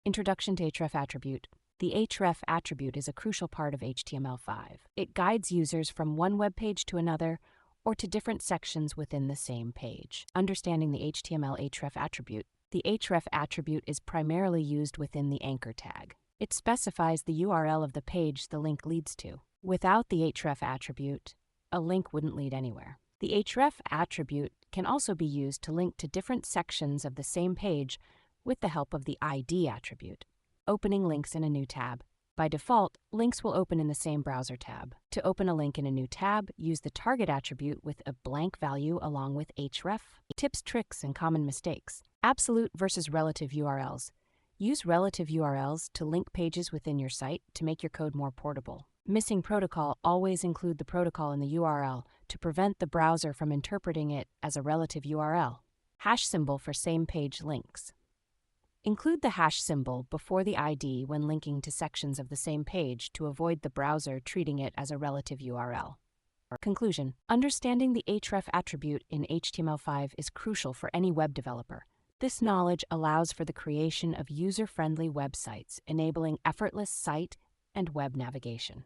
Introduction to Href attribute. The Href attribute is a crucial part of HTML5. It guides users from one web page to another or to different sections within the same page. Understanding the HTML Href attribute. The Href attribute is primarily used within the anchor tag. It specifies the URL of the page the link leads to. Without the Href attribute, a link wouldn't lead anywhere. The Href attribute can also be used to link to different sections of the same page with the help of the ID attribute. Opening links in a new tab. By default, links will open in the same browser tab. To open a link in a new tab, use the target attribute with a blank value along with href. Tips, tricks, and common mistakes. Absolute versus relative URLs. Use relative URLs to link pages within your site to make your code more portable. Missing protocol. Always include the protocol in the URL to prevent the browser from interpreting it as a relative URL. Hash symbol for same page links. Include the hash symbol before the ID when linking to sections of the same page to avoid the browser treating it as a relative URL. Conclusion. Understanding the Href attribute in HTML5 is crucial for any web developer. This knowledge allows for the creation of user-friendly websites, enabling effortless site and web navigation.